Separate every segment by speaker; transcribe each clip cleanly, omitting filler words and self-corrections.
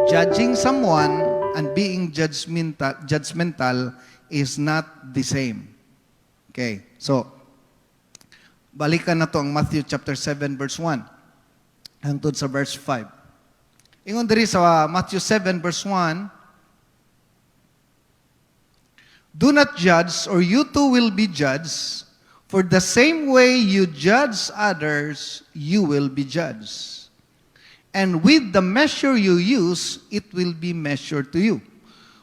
Speaker 1: Judging someone and being judgmental is not the same. Okay, so, balikan na to ang Matthew chapter 7 verse 1 hangtod sa verse 5. Ingon diri sa Matthew 7 verse 1, do not judge, or you too will be judged. For the same way you judge others, you will be judged. And with the measure you use, it will be measured to you.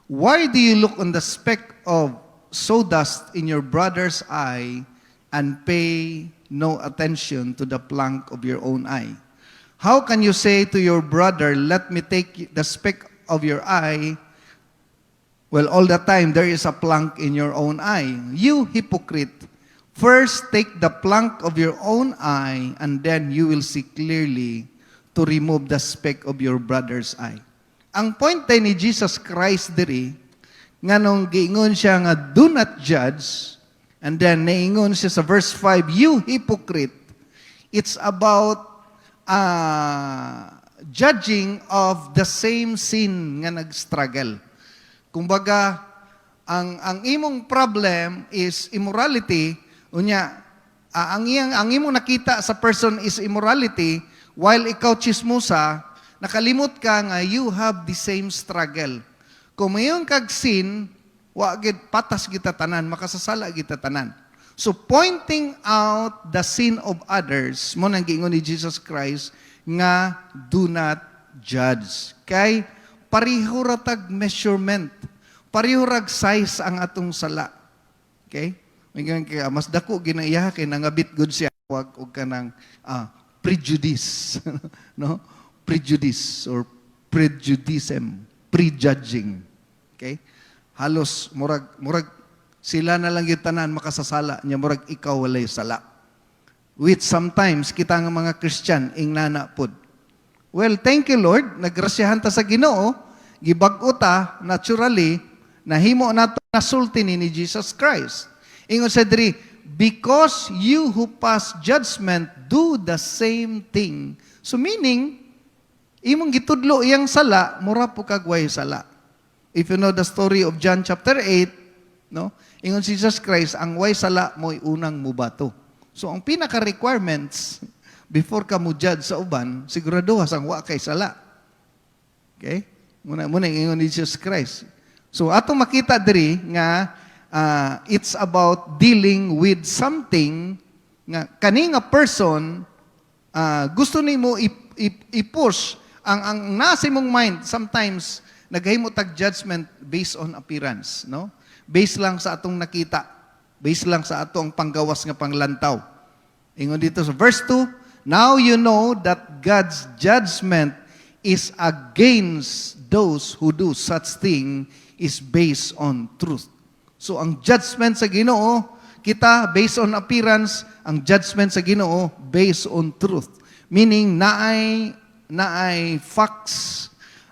Speaker 1: Why do you look on the speck of sawdust in your brother's eye and pay no attention to the plank of your own eye? How can you say to your brother, let me take the speck of your eye, well, all the time there is a plank in your own eye? You hypocrite! First take the plank of your own eye, and then you will see clearly to remove the speck of your brother's eye. Ang point tayo ni Jesus Christ diri, nga nung giingon siya nga, do not judge, and then naingon siya sa verse 5, you hypocrite. It's about judging of the same sin nga nag-struggle. Kumbaga, ang imong problem is immorality, unya, ang imong nakita sa person is immorality, while ikaw chismosa, nakalimot ka nga you have the same struggle. Kung mayon kag sin, wagid patas kita tanan, makasasala kita tanan. So pointing out the sin of others, mo nang giingon ni Jesus Christ nga do not judge. Kay pareho ra tag measurement, pareho rag size ang atong sala. Okay? Kaya mas dako ginaiya kay nangabit good siya wag og kanang prejudice, no? Prejudice or prejudicism, prejudging. Okay? Halos murag sila na lang yung tanan makasasala niya, murag ikaw walay sala. Which sometimes kita nga mga Christian ing nanapod. Well, thank you Lord, nagrasyahan ta sa Ginoo, gibag-o ta naturally nahimo nato nasulti ni Jesus Christ. Ingon sa diri, because you who pass judgment do the same thing. So meaning, imong gitudlo iyang sala, mura po kagway sala. If you know the story of John chapter 8, no? Ingon si Jesus Christ, ang way sala mo'y unang mubato. So ang pinaka-requirements before ka mo judge sa uban, siguraduhas ang wa kay sala. Okay? Muna ingon ni Jesus Christ. So atong makita diri nga it's about dealing with something nga kani nga person gusto nimo i-push ang nasa imong mind. Sometimes naghimo tag judgment based on appearance, no? Based lang sa atong nakita, based lang sa atong panggawas nga panglantaw. Ingon dito sa verse 2, now you know that God's judgment is against those who do such thing is based on truth. So ang judgment sa Ginoo, kita based on appearance, ang judgment sa Ginoo based on truth. Meaning naay facts,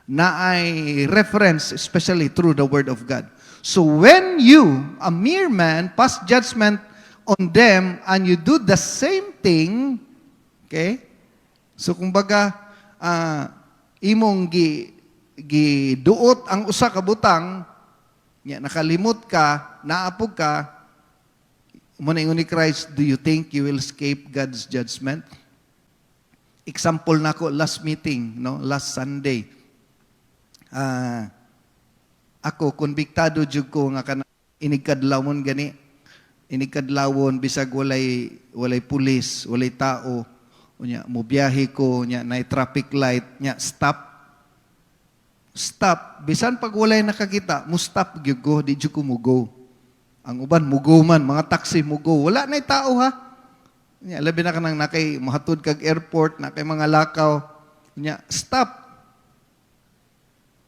Speaker 1: naay reference, especially through the Word of God. So when you, a mere man, pass judgment on them and you do the same thing, okay? So kumbaga, imong giduot ang usa ka butang, nakalimot ka, naapog ka, muna ingon ni Christ, do you think you will escape God's judgment? Example nako last meeting, no, last Sunday. Ako konbiktado jud ko nga kana inigkadlawon gani. Inigkadlawon bisag walay pulis, walay tao. Unya mo biyahe ko, nya nay traffic light, nya stop. Bisan pag walay nakakita, mo stop gyud ko, di jud ko mo go. Ang uban mugo man, mga taxi mugo, wala nay tao ha. Nya labi na kanang nakay mahatod kag airport, nakay mga lakaw. Nya stop.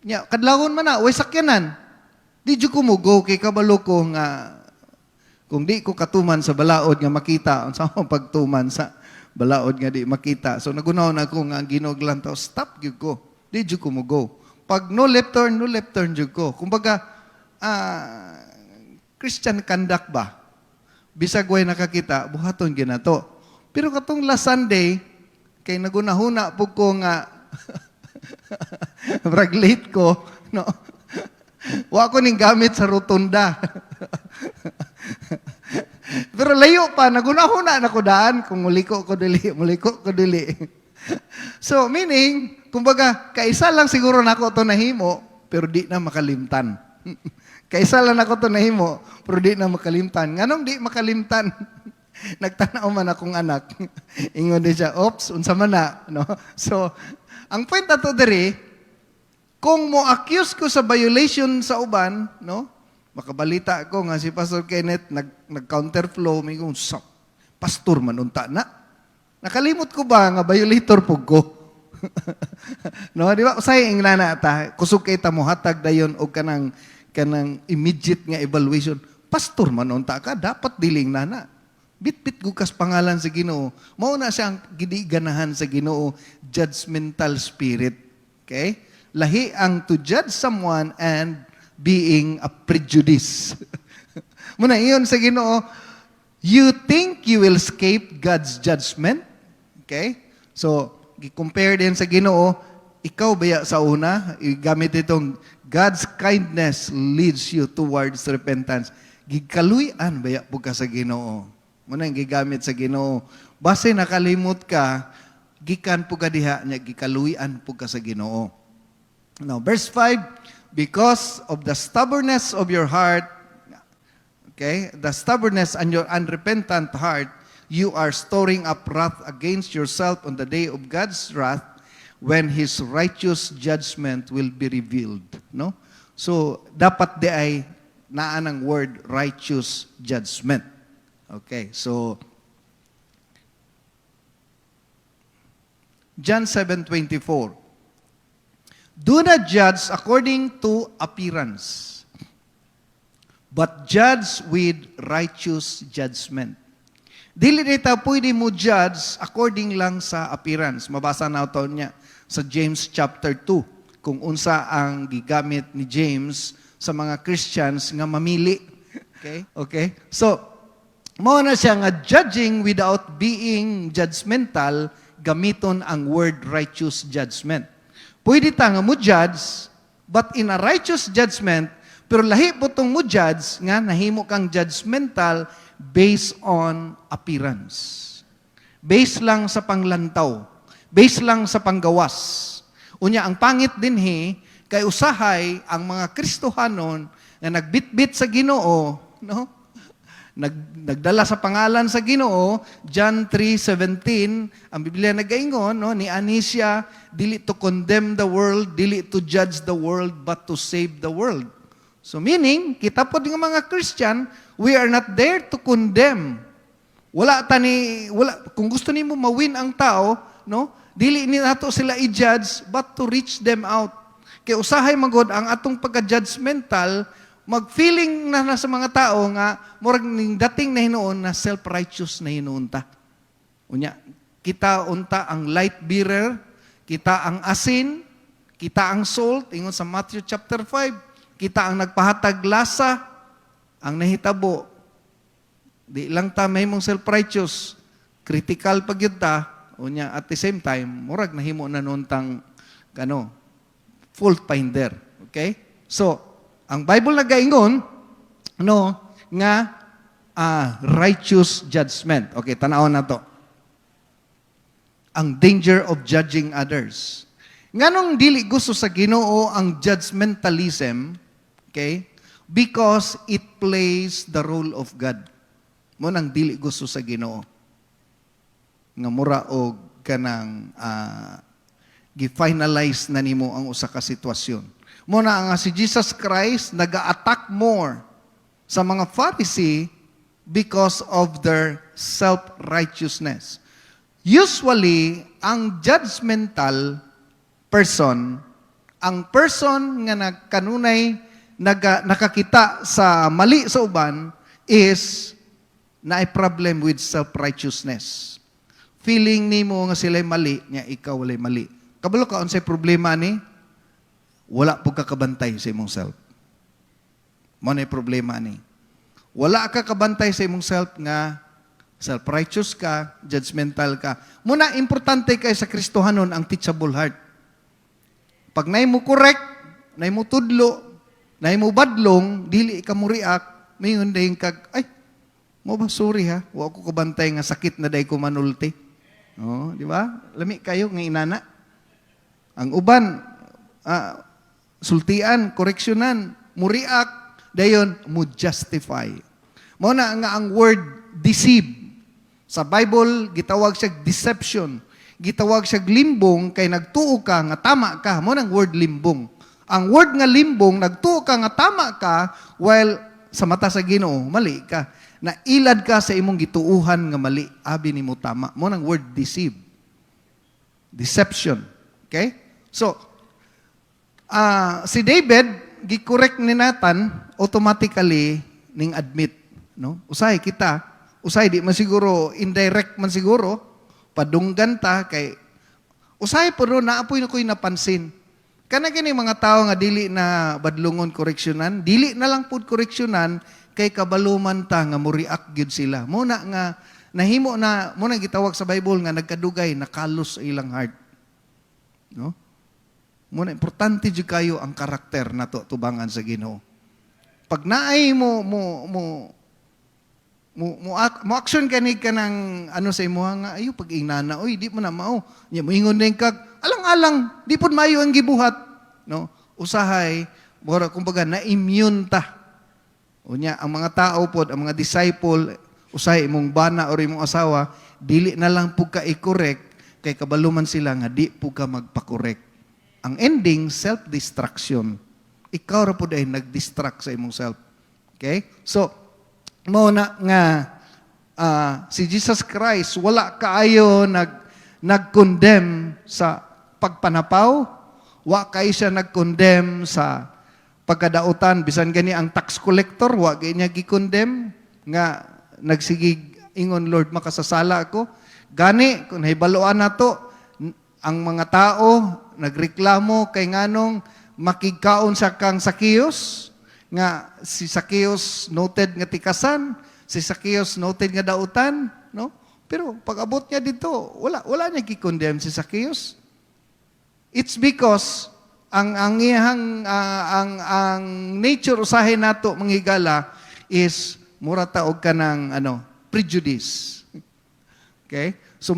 Speaker 1: Nya kadlawon man na, way sakyanan. Di jud ko mo go kay kabalo ko nga kung di ko katuman sa balaod nga makita, unsa mo pagtuman sa balaod nga di makita. So nagunaw na ko nga ginoglan taw, stop gyud ko. Di jud ko mo go. Pag no left turn jud ko. Kumbaga Christian conduct ba? Bisag way nakakita, buhaton ginato. Pero katong last Sunday, kay nagunahuna po ko nga Murag late ko, no? Wa ko ning gamit sa rotunda. Pero layo pa, naguna-huna na ko daan kung muliko ko dili. So, meaning, kumbaga, kaisa lang siguro nako to nahimo, pero di na makalimtan. Kaisa lang ako to nahimo, pero di na makalimtan. Nganong di makalimtan? Nagtanaw man akong anak. Ingon din siya, oops, unsa man na. No? So, ang point na to diri, kung mo accuse ko sa violation sa uban, no? Makabalita ko nga si Pastor Kenneth nag-counterflow, may kung pastor man unta na. Nakalimot ko ba nga violator pug ko? No, di ba? Usay ang nana ta, kusog kay ta mo hatag dayon og kanang immediate nga evaluation. Pastor man unta ka, dapat diling nana. Bit-bit gukas pangalan sa Ginoo. Mao na siyang gidiganahan sa Ginoo, judgmental spirit. Okay? Lahi ang to judge someone and being a prejudice. Muna iyon sa Ginoo, you think you will escape God's judgment? Okay? So, i-compare din sa Ginoo, ikaw baya sa una, gamit itong God's kindness leads you towards repentance. Gikaluyan baya po ka sa Ginoo. Muna ang gigamit sa Ginoo. Base nakalimot ka, gikan po ka diha niya, gikaluyan po ka sa Ginoo. Now, verse 5, because of the stubbornness of your heart, okay, the stubbornness and your unrepentant heart, you are storing up wrath against yourself on the day of God's wrath when His righteous judgment will be revealed. No? So, dapat di ay naan ang word righteous judgment. Okay, so, John 7:24. Do not judge according to appearance, but judge with righteous judgment. Dili nita pwede mo judge according lang sa appearance. Mabasa na ito niya sa James chapter 2, kung unsa ang gigamit ni James sa mga Christians nga mamili. Okay? So, mao na siya nga judging without being judgmental, gamiton ang word righteous judgment. Pwede ta nga mo judge, but in a righteous judgment, pero lahi po tong mo judge, nga nahimo kang judgmental based on appearance. Based lang sa panglantaw. Based lang sa panggawas. Unya, ang pangit din kay usahay ang mga Kristohanon na nagbitbit sa Ginoo, no? Nagdala sa pangalan sa Ginoo, John 3:17, ang Biblia nagaingon, no, ni Anisha, dili to condemn the world, dili to judge the world, but to save the world. So meaning, kita po ng mga Christian, we are not there to condemn. Kung gusto nimo mawin ang tao, no, dili ni nato sila i-judge, but to reach them out. Kaya usahay magod ang atong pagka-judgmental, mag-feeling na sa mga tao nga murag ning dating na hinuon na self-righteous na hinuon ta. Unya, kita unta ang light bearer, kita ang asin, kita ang salt, ingon sa Matthew chapter 5, kita ang nagpahatag lasa, ang nahitabo. Di lang ta may mong self-righteous, critical pag yun ta, unya at the same time, murag nahimo na noon tang fault finder. Okay? So, ang Bible nagaingon, no, nga righteous judgment. Okay, tanawon na to. Ang danger of judging others. Nganong dili gusto sa Ginoo ang judgmentalism, okay? Because it plays the role of God. Mo nang dili gusto sa Ginoo. Nga mura og kanang gi-finalize na nimo ang usa ka sitwasyon. Muna nga si Jesus Christ nag-attack more sa mga Pharisee because of their self-righteousness. Usually, ang judgmental person, ang person nga nagkanunay nakakita sa mali sa uban is na problem with self-righteousness. Feeling nimo nga sila'y mali, nga ikaw walay mali. Kabalo ka unsay problema ni? Wala po kakabantay sa imong self. Mo na problema ni. Wala ka kabantay sa imong self nga self-righteous ka, judgmental ka. Muna, importante kay sa Kristohanon ang teachable heart. Pag nay mo correct, nay mo tudlo, nay mo badlong, dili ka mo react, mayon dayon kag ay mo ba sorry ha, wa ko kabantay nga sakit na day ko manulti. Oh, di ba? Lami kayo nga inana. Ang uban sultian, koreksyonan, mo react, dayon mo justify. Mao na nga ang word deceive. Sa Bible gitawag siya deception. Gitawag siya limbong kay nagtuo ka nga tama ka. Mao nang word limbong. Ang word nga limbong nagtuo ka nga tama ka while sa mata sa Ginoo mali ka. Nailad ka sa imong gituuhan nga mali, abi nimo tama. Mao nang word deceive. Deception. Okay? So si David gi-correct ni Nathan automatically ning admit, no? Usahay kita, usahay di man siguro indirect man siguro, padunggan ta kay usahay pero naapoy na ko'y napansin. Kana kini mga tao nga dili na badlungon koreksyonan, dili na lang pud koreksyonan kay kabaluman ta nga mo react gyud sila. Mo na nga nahimo na mo na gitawag sa Bible nga nagkadugay nakalos sa ilang heart. No? Muna, importante jud kayo ang karakter nato tubangan sa Ginoo. Pag naay mo action kani ka ng ano sa imo nga ayo pag inana oy di mo na mao. Nya moingon din kag alang-alang di pud maayo ang gibuhat, no? Usahay mura kumbaga na immune ta. Unya ang mga tao pod, ang mga disciple usahay imong bana or imong asawa, dili na lang pug ka i-correct kay kabaluman sila nga di pug ka magpa-correct. Ang ending, self-destruction. Ikaw ra po dahil nag-distract sa imong self. Okay? So, mo na nga, si Jesus Christ, wala kaayo nag-condemn sa pagpanapaw, wa kayo siya nag-condemn sa pagkadautan, bisan gani ang tax collector, wa kayo niya gi-condemn, nga nagsigig, ingon, Lord, makasasala ako. Gani, kung nahibaloan na to, ang mga tao, nagreklamo kay nganong makigkaon sa kang Zacchaeus, nga si Zacchaeus noted nga tikasan, si Zacchaeus noted nga dautan, no? Pero pag abot niya dito, wala niya gi-condemn si Zacchaeus. It's because ang iyang ang nature usahay nato manghigala is mura taog ka ng prejudice. Okay? So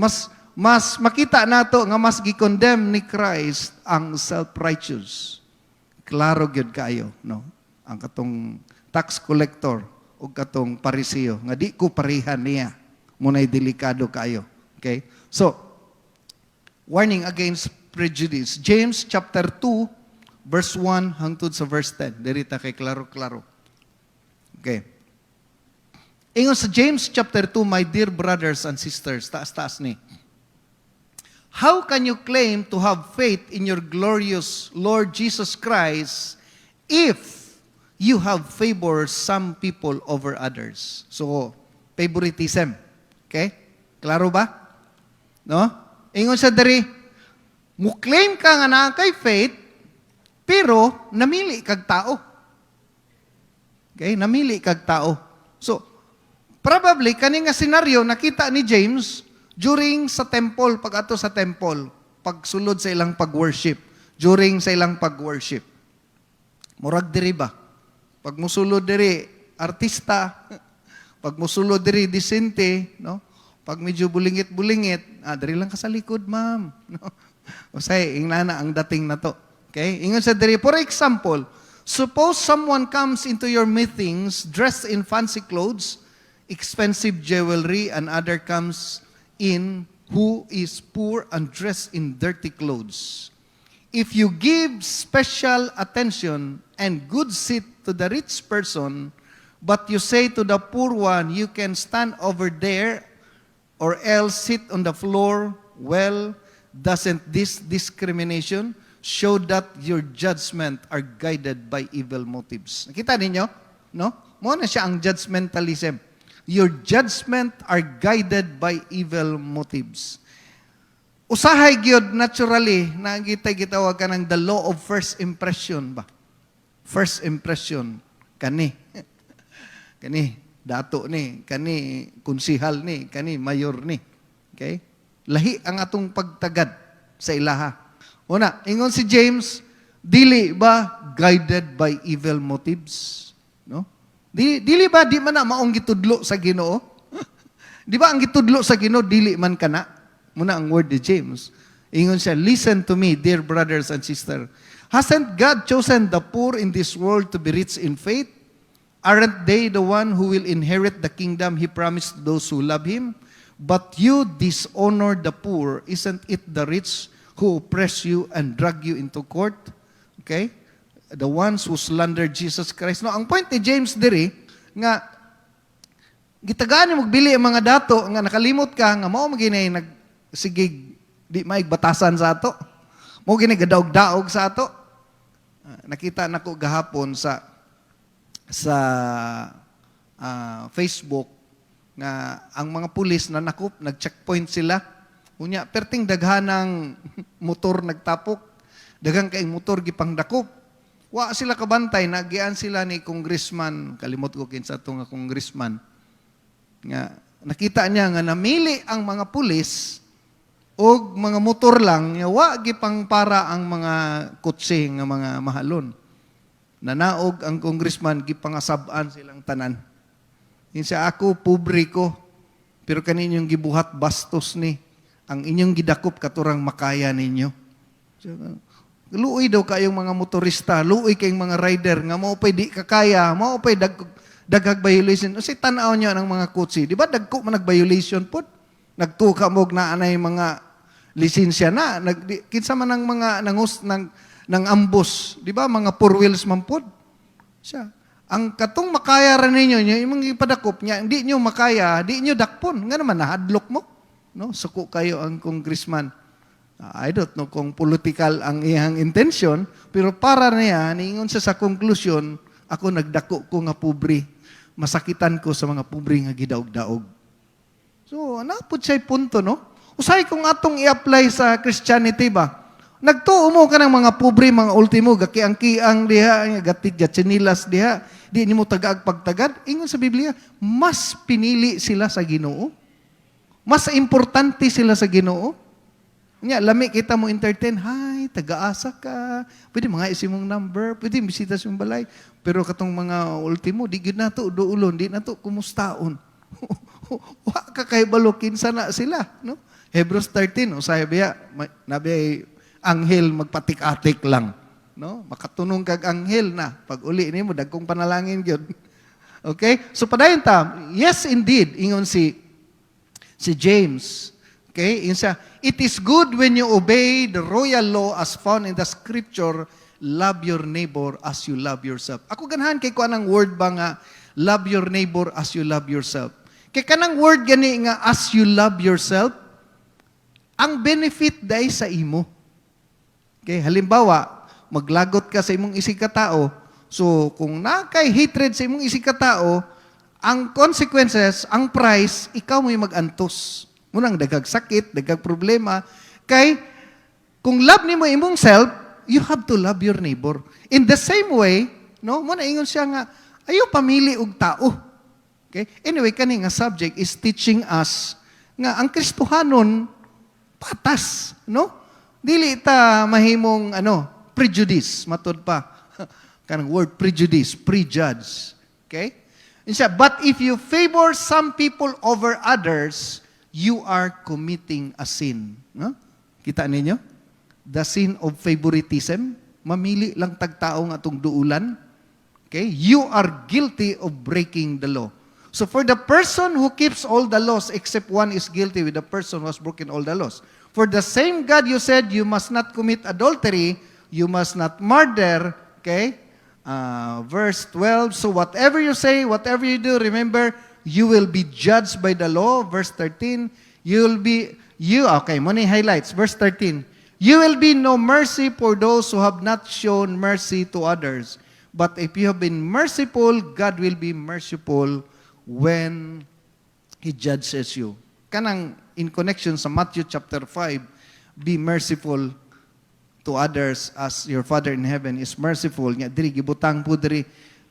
Speaker 1: mas makita nato nga mas gi-condemn ni Christ ang self-righteous. Klaro gyud kaayo, no? Ang katong tax collector ug katong pariseo nga di ko parehan niya. Munay delikado kaayo. Okay? So, warning against prejudice. James chapter 2 verse 1 hangtod sa verse 10. Dirita kay klaro-klaro. Okay. Ingon sa James chapter 2, my dear brothers and sisters, taas-taas ni. How can you claim to have faith in your glorious Lord Jesus Christ if you have favored some people over others? So, favoritism. Okay? Klaro ba? No? Ingon sa diri, mo claim ka nga na kay faith, pero namili kag tao. Okay? Namili kag tao. So, probably, kaning nga senaryo nakita ni James during sa temple, pag ato sa temple, pagsulod sa ilang pag-worship, during sa ilang pag-worship. Murag diri ba? Pag musulod diri, artista, pag musulod diri, disente, no? Pag medyo bulingit-bulingit, diri lang ka sa likod, ma'am. No? O say, ingnana ang dating na to. Okay? Ingon sa diri, for example, suppose someone comes into your meetings dressed in fancy clothes, expensive jewelry, and other comes in who is poor and dressed in dirty clothes. If you give special attention and good seat to the rich person, but you say to the poor one, you can stand over there or else sit on the floor, well, doesn't this discrimination show that your judgment are guided by evil motives? Nakita ninyo? No? Mo na siya ang judgmentalism. Your judgment are guided by evil motives. Usahay gyud naturally na gitawag ka ng the law of first impression ba? First impression kani. Kani dato ni, kani konsihal ni, kani mayor ni. Okay? Lahi ang atong pagtagad sa ilaha. Una, ingon si James, Dili ba guided by evil motives? No? Dili ba di man na maong gitudlo sa Ginoo? Di ba ang gitudlo sa Ginoo dili man kana? Muna ang word ni James. Ingon siya, listen to me, dear brothers and sisters. Hasn't God chosen the poor in this world to be rich in faith? Aren't they the one who will inherit the kingdom He promised to those who love Him? But you dishonor the poor. Isn't it the rich who oppress you and drag you into court? Okay? The ones who slander Jesus Christ. No, ang point ni James diri, nga, gitagaan mo magbili ang mga dato, nga nakalimot ka, nga mao maginay nagsigig, di maigbatasan sa ato. Mao ginay gadaog-daog sa ato. Nakita nako gahapon sa Facebook nga ang mga pulis na nakop, nag-checkpoint sila. Unya, perting daghanang motor nagtapok. Daghang kaing motor gipang dakop. Wa sila kabantay, nagian sila ni congressman, kalimot ko kinsa to nga congressman. Nga nakita niya nga namili ang mga pulis og mga motor lang, nga wa gipang para ang mga kotse nga mga mahalon. Nanaog ang congressman, gipangasab-an silang tanan. Insa ako, pobre ko, pero kaninyong gibuhat bastos ni, ang inyong gidakop katurang makaya ninyo. So, luoy daw kayong mga motorista, luoy kayong mga rider, nga mo pa'y di kakaya, mo pa'y daghag violation. Kasi tanaw nyo ng mga kotse, di ba dagko man nag-violation po? Nagtuka mo na anay mga lisensya na, kinsa man ng mga ng ambos, di ba? Mga four wheels man po. Siya. Ang katong makaya rin ninyo, yung mga ipadakop niya, hindi nyo makaya, di nyo dakpon. Nga naman, nahadlok mo. No? Suko kayo ang congressman. I don't know kung political ang iyang intention, pero para niya, niingon siya sa conclusion, ako nagdako ko nga pobre. Masakitan ko sa mga pobre nga gidaog-daog. So, napod siya'y punto, no? Usay kung atong i-apply sa Christianity ba? Nagtuo mo ka ng mga pobre, mga ultimo, gakiang-kiang diha, gatigya, chinilas diha, di ni mo tagaag pagtagad. Ingon sa Biblia, mas pinili sila sa Ginoo. Mas importante sila sa Ginoo. Nya, lami kita mo entertain, hi, taga-asa ka, pwede mga isimong number, pwede bisita sa mong balay. Pero katong mga ultimo, di gid nato duulon, di nato kumustaon. Wa ka kay balokin sana sila, no? Hebrews 13, usay biya, nabi anghel magpatik-atik lang, no? Makatunong kag anghel na pag uli nimo dagkong panalangin gyud. Okay? So padayon ta, yes indeed, ingon si James. Okay? Insa, it is good when you obey the royal law as found in the scripture, love your neighbor as you love yourself. Ako ganahan kay ko anang word ba nga, love your neighbor as you love yourself. Kay kanang word gani nga as you love yourself, ang benefit dahil sa imo. Okay? Halimbawa, maglagot ka sa imong isig katao, so kung nakay hatred sa imong isig katao, ang consequences, ang price, ikaw mo'y mag-antos. Munang daghag sakit, daghag problema. Kay, kung love nimo imong self, you have to love your neighbor. In the same way, no, muna ingon siya nga, ayaw pamili og tao. Okay? Anyway, kani nga subject is teaching us nga ang Kristohanon patas, no? Dili ta mahimong prejudice, matod pa. Kanang word prejudice, prejudge. Okay? Insa, but if you favor some people over others, you are committing a sin. No? Kita ninyo? The sin of favoritism. Mamili lang tagtao nga atong duulan. Okay? You are guilty of breaking the law. So for the person who keeps all the laws except one is guilty with the person who has broken all the laws. For the same God you said, you must not commit adultery, you must not murder. Okay? Verse 12, so whatever you say, whatever you do, remember, you will be judged by the law. Verse 13, money highlights. Verse 13, you will be no mercy for those who have not shown mercy to others. But if you have been merciful, God will be merciful when He judges you. Kanang in connection sa Matthew chapter 5, be merciful to others as your Father in heaven is merciful. Nga diri gibutang po diri,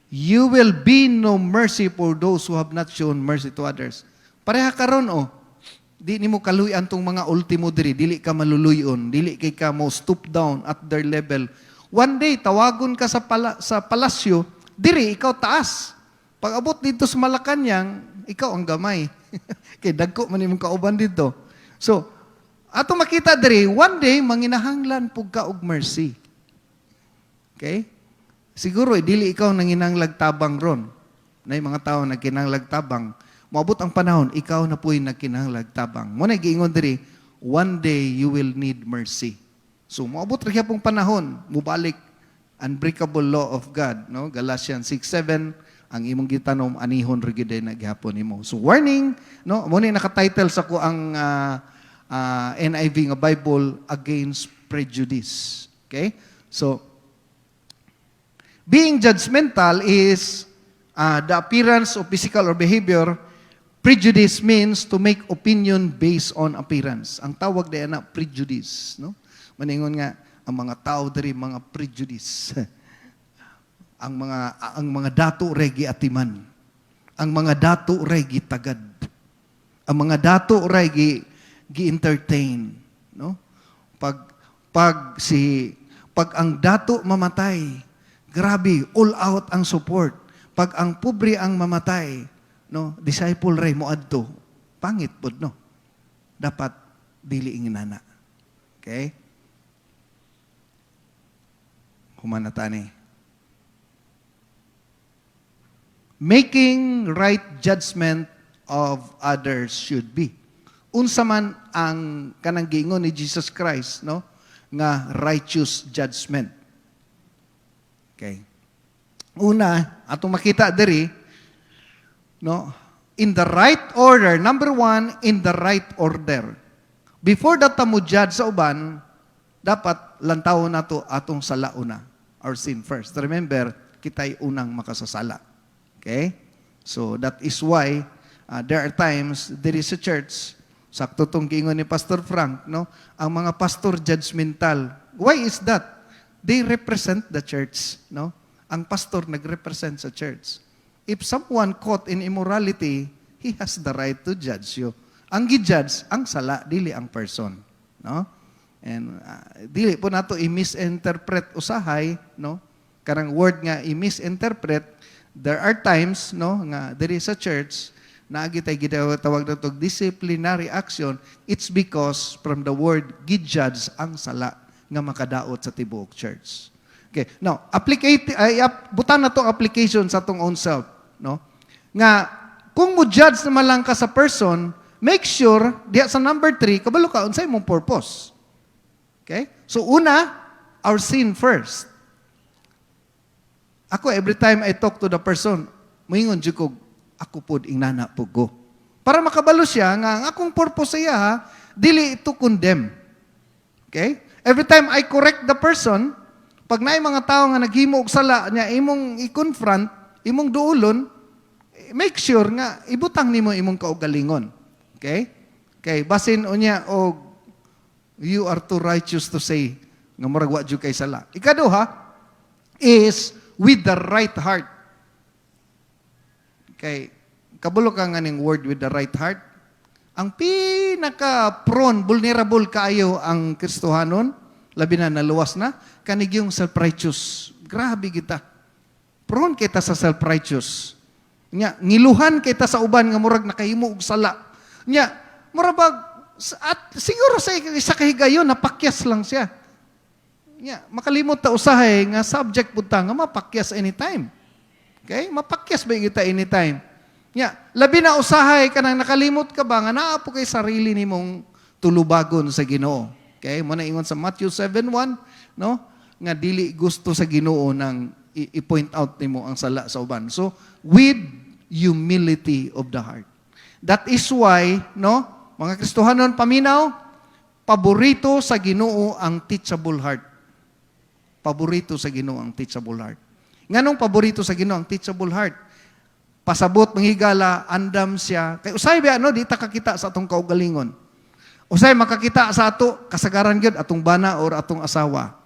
Speaker 1: you will be no mercy for those who have not shown mercy to others. Pareha karon di nimo kaluy-an tong mga ultimo diri, dili ka maluluyon, dili kay ka mo stoop down at their level. One day, tawagon ka sa palasyo, diri, ikaw taas. Pag abot dito sa Malacanang, ikaw ang gamay. Kay dagko man imong kauban dito. So, ato makita diri, one day, manginahanglan pug ka og mercy. Okay? Siguro, dili ikaw nanginanglag tabang ron. Na mga tao nagkinanglag tabang. Moabot ang panahon, ikaw na po'y nagkinanglag tabang. Muna, giingon diri, one day you will need mercy. So, moabot rin pong panahon, mubalik, unbreakable law of God. No? Galatians 6:7, ang imong gitanom, anihon rin na gihapon nimo. So, warning, no? Muna nakatitle sa ko ang NIV nga Bible, Against Prejudice. Okay? So, being judgmental is the appearance of physical or behavior. Prejudice means to make opinion based on appearance. Ang tawag na na prejudice, no? Maningon nga ang mga tao diri mga prejudice. ang mga dato regi atiman. Ang mga dato regi tagad. Ang mga dato regi gi-entertain, no? Pag ang dato mamatay, grabe, all out ang support. Pag ang pobre ang mamatay, no, disciple ray mo adto, pangit pod, no? Dapat dili inginana. Okay? Humanata ni. Making right judgment of others should be. Unsa man ang kanang giingon ni Jesus Christ, no? Nga righteous judgment. Okay. Una, atong makita diri, no? In the right order. Number one, in the right order. Before that mo judge sa uban, dapat lantaw na to atong sala una. Our sin first. Remember, kita'y unang makasasala. Okay? So, that is why there are times, there is a church, sakto tong giingon ni Pastor Frank, no? Ang mga pastor judgmental. Why is that? They represent the church, no? Ang pastor nag-represent sa church. If someone caught in immorality, he has the right to judge you. Ang gi-judge, ang sala, dili ang person. No? And dili po nato i-misinterpret usahay, no? Karang word nga i-misinterpret, there are times, no, nga there is a church na agitay gitawag nato disciplinary action. It's because from the word gi-judge ang sala nga makadaot sa tibuok church. Okay. Now, butan na tong application sa tong own self, no? Nga kung mo judge naman lang ka sa person, make sure diya sa number 3 kabalo ka unsay mong purpose. Okay? So una, our sin first. Ako every time I talk to the person, moingon jud ko ako pud ingnana pud ko. Para makabalo siya nga ang akong purpose siya ha, dili to condemn. Okay? Every time I correct the person, pag naay mga tao nga naghimo og sala niya imong i-confront, imong duulon, make sure nga ibutang nimo imong kaugalingon. Okay? Okay, basin unya og you are too righteous to say nga murag wa jud kay sala. Ikaduha is with the right heart. Okay, kabulo ka nga ning word with the right heart. Ang pinaka-prone, vulnerable kaayo ang Kristohanon, labi na naluwas na, kanig yung self-righteous. Grabe kita. Prone kita sa self-righteous. Nya, ngiluhan kita sa uban nga murag nakahimo og sala. Nya, murabag, at siguro sa kahigayon, napakyas lang siya. Nya, makalimot ta usahay nga subject punta nga mapakyas anytime. Okay? Mapakyas ba kita anytime? Nya, labi na usahay ka nang nakalimot ka ba nga naa po kay sarili nimong tulubagon sa Ginoo. Okay? Mo na ingon sa Matthew 7:1, no? Nga dili gusto sa Ginoo nang i-point out nimo ang sala sa uban. So, with humility of the heart. That is why, no? Mga Kristohanon paminaw, paborito sa Ginoo ang teachable heart. Paborito sa Ginoo ang teachable heart. Nganong paborito sa Ginoo ang teachable heart? Pasabot manghigala, andam siya. Kay usay ba ano di ta kakita sa atong kaugalingon. Usay makakita sa ato kasagaran gyud atong bana or atong asawa.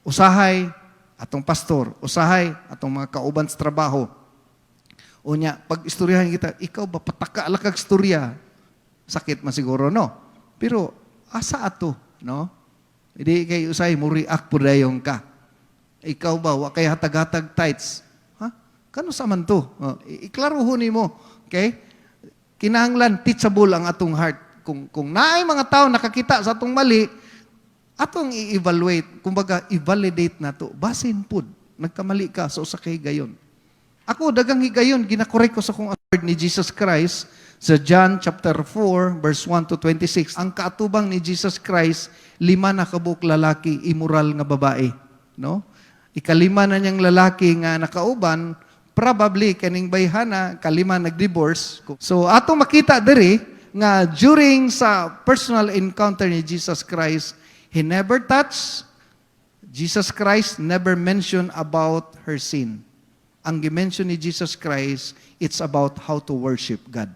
Speaker 1: Usahay atong pastor, usahay atong mga kauban sa trabaho. Unya, pag istoryahan kita, ikaw ba pataka ala kag istorya? Sakit man siguro, no? Pero asa ato, no? Hindi kay usay mo react po dayon ka. Ikaw ba, wa kay hatag-hatag tithes? Ha? Kano sa man to? Iklaruho nimo. Okay? Kinahanglan, teachable ang atong heart. Kung naay mga tao nakakita sa atong mali, atong i-evaluate. Kumbaga, i-validate na to. Basin pud. Nagkamali ka, so sa kay gayon. Ako, dagang higayon, ginakorek ko sa kong word ni Jesus Christ sa John chapter 4, verse 1 to 26. Ang kaatubang ni Jesus Christ, 5 na kabuk lalaki, immoral nga babae. No? Ikalima na niyang lalaki nga nakauban, probably kaning bayhana, kalima nag-divorce. So, atong makita diri nga during sa personal encounter ni Jesus Christ, He never touched, Jesus Christ never mentioned about her sin. Ang gimension ni Jesus Christ, it's about how to worship God.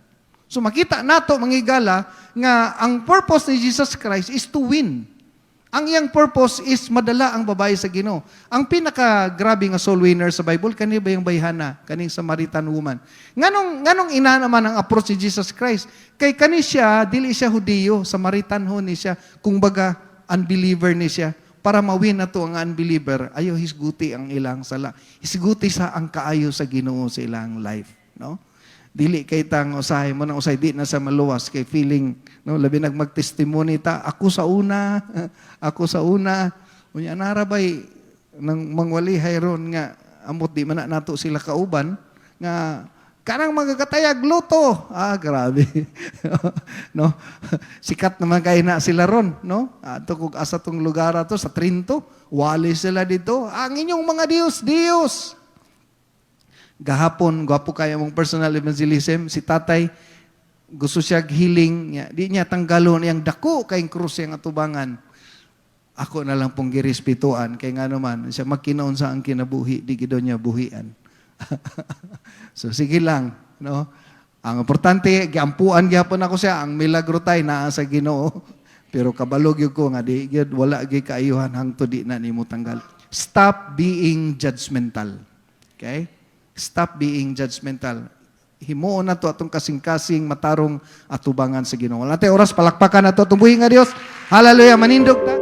Speaker 1: So makita nato mangigala nga ang purpose ni Jesus Christ is to win. Ang iyang purpose is madala ang babae sa Ginoo. Ang pinaka-grabe nga soul winner sa Bible kani ba yung bayhana, kaning Samaritan woman. Nganong ina naman ang approach ni Jesus Christ? Kay kani siya, dili siya Hudiyo, Samaritan ho ni siya, kung baga unbeliever ni siya. Para mawin na to ang unbeliever, ayo hisguti ang ilang sala. Hisguti sa ang kaayo sa Ginoo sa ilang life, no? Dili kay tang usahay mo nang usay di na sa maluwas kay feeling, no, labi magtestimony ta, ako sa una, unya narabay nang mangwali hayron nga amot di man na nato sila kauban nga kanang magkatayag luto. Grabe. No? Sikat naman kayo na sila ron, no? Ato kung asa tong lugar ato sa Trinto, wali sila dito. Ang inyong mga Diyos. Gahapon, gwapo kaya mong personal evangelism, si tatay, gusto siya healing, di niya tanggalon yang dako kayong krus yang atubangan. Ako na lang pong girespetuan, kay nga naman, siya magkinaon sa ang kinabuhi, di gido niya buhian. So sige lang, no? Ang importante giampuan gyapon ako siya ang milagro tay naa sa Ginoo. Pero kabalog gyud ko nga di gyud wala gyud kaayuhan hangtod di na nimo tanggal. Stop being judgmental. Okay? Stop being judgmental. Himuon na to atong kasing-kasing matarong atubangan sa Ginoo. Wala tay oras palakpakan nato tumbuhi nga Dios. Hallelujah, manindog ta.